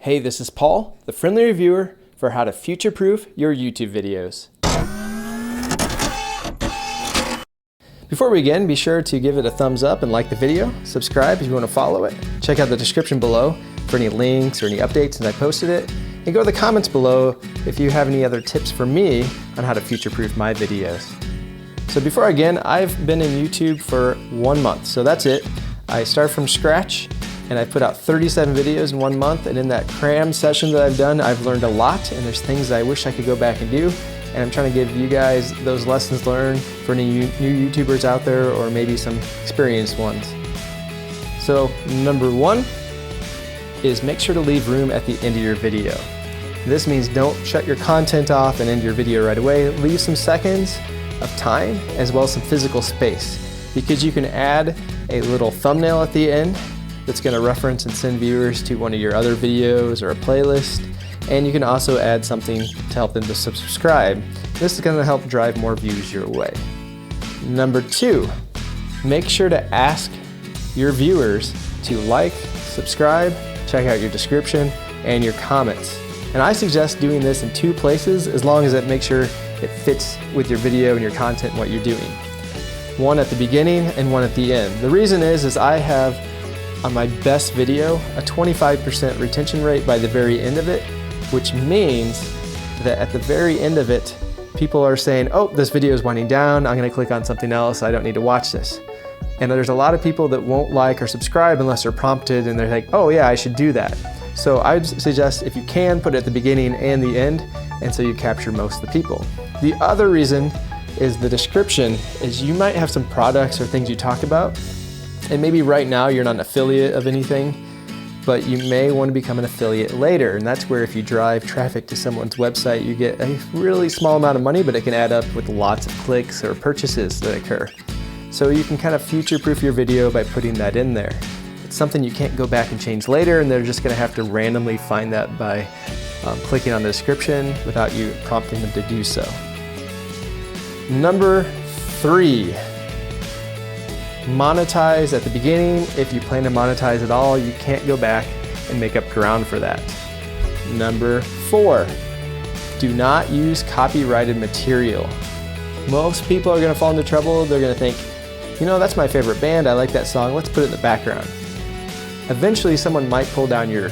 Hey, this is Paul, the friendly reviewer for how to future-proof your YouTube videos. Before we begin, be sure to give it a thumbs up and like the video. Subscribe if you want to follow it. Check out the description below for any links or any updates since I posted it. And go to the comments below if you have any other tips for me on how to future-proof my videos. So before I begin, I've been in YouTube for 1 month, so that's it. I start from scratch. And I put out 37 videos in 1 month, and in that cram session that I've done, I've learned a lot, and there's things I wish I could go back and do, and I'm trying to give you guys those lessons learned for any new YouTubers out there, or maybe some experienced ones. So number 1 is make sure to leave room at the end of your video. This means don't shut your content off and end your video right away. Leave some seconds of time as well as some physical space, because you can add a little thumbnail at the end that's going to reference and send viewers to one of your other videos or a playlist. And you can also add something to help them to subscribe. This is going to help drive more views your way. Number 2, make sure to ask your viewers to like, subscribe, check out your description, and your comments. And I suggest doing this in 2 places as long as it makes sure it fits with your video and your content and what you're doing. One at the beginning and one at the end. The reason is I have on my best video a 25% retention rate by the very end of it, which means that at the very end of it, people are saying, oh, this video is winding down, I'm gonna click on something else, I don't need to watch this. And there's a lot of people that won't like or subscribe unless they're prompted and they're like, oh yeah, I should do that. So I'd suggest if you can, put it at the beginning and the end, and so you capture most of the people. The other reason is the description is you might have some products or things you talk about, and maybe right now you're not an affiliate of anything, but you may want to become an affiliate later. And that's where if you drive traffic to someone's website, you get a really small amount of money, but it can add up with lots of clicks or purchases that occur. So you can kind of future-proof your video by putting that in there. It's something you can't go back and change later, and they're just going to have to randomly find that by clicking on the description without you prompting them to do so. Number 3. Monetize at the beginning. If you plan to monetize at all, you can't go back and make up ground for that. Number 4, do not use copyrighted material. Most people are going to fall into trouble. They're going to think, you know, that's my favorite band, I like that song, let's put it in the background. Eventually someone might pull down your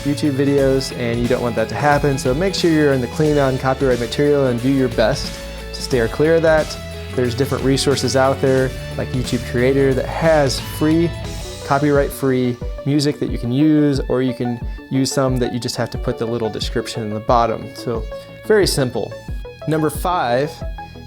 YouTube videos, and you don't want that to happen, so make sure you're in the clean on copyright material and do your best to steer clear of that. There's different resources out there like YouTube Creator that has free, copyright-free music that you can use, or you can use some that you just have to put the little description in the bottom. So very simple. Number 5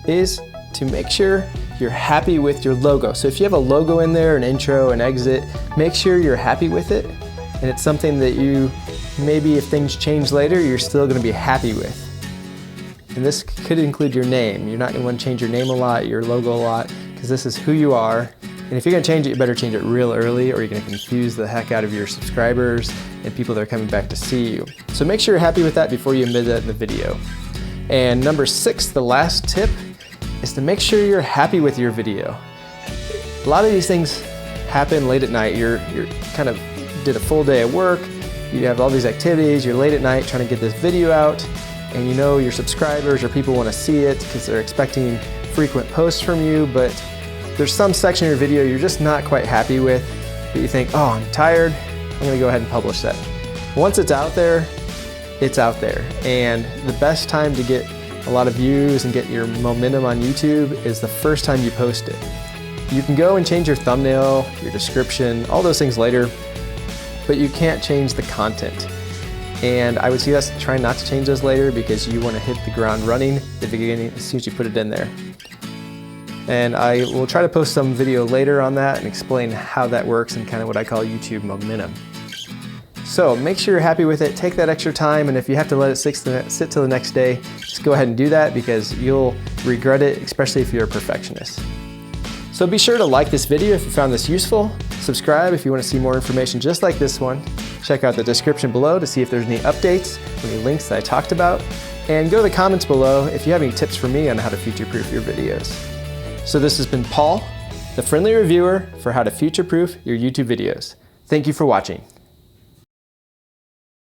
is to make sure you're happy with your logo. So if you have a logo in there, an intro, an exit, make sure you're happy with it, and it's something that you, maybe if things change later, you're still going to be happy with. And this could include your name. You're not going to want to change your name a lot, your logo a lot, because this is who you are. And if you're going to change it, you better change it real early, or you're going to confuse the heck out of your subscribers and people that are coming back to see you. So make sure you're happy with that before you embed that in the video. And number 6, the last tip, is to make sure you're happy with your video. A lot of these things happen late at night. You're kind of did a full day of work, you have all these activities, you're late at night trying to get this video out, and you know your subscribers or people want to see it because they're expecting frequent posts from you, but there's some section of your video you're just not quite happy with, but you think, oh, I'm tired, I'm going to go ahead and publish that. Once it's out there, it's out there. And the best time to get a lot of views and get your momentum on YouTube is the first time you post it. You can go and change your thumbnail, your description, all those things later, but you can't change the content. And I would suggest trying not to change those later, because you want to hit the ground running at the beginning as soon as you put it in there. And I will try to post some video later on that and explain how that works and kind of what I call YouTube momentum. So make sure you're happy with it, take that extra time, and if you have to let it sit till the next day, just go ahead and do that, because you'll regret it, especially if you're a perfectionist. So be sure to like this video if you found this useful, subscribe if you want to see more information just like this one, check out the description below to see if there's any updates, any links that I talked about, and go to the comments below if you have any tips for me on how to future-proof your videos. So this has been Paul, the friendly reviewer for how to future-proof your YouTube videos. Thank you for watching.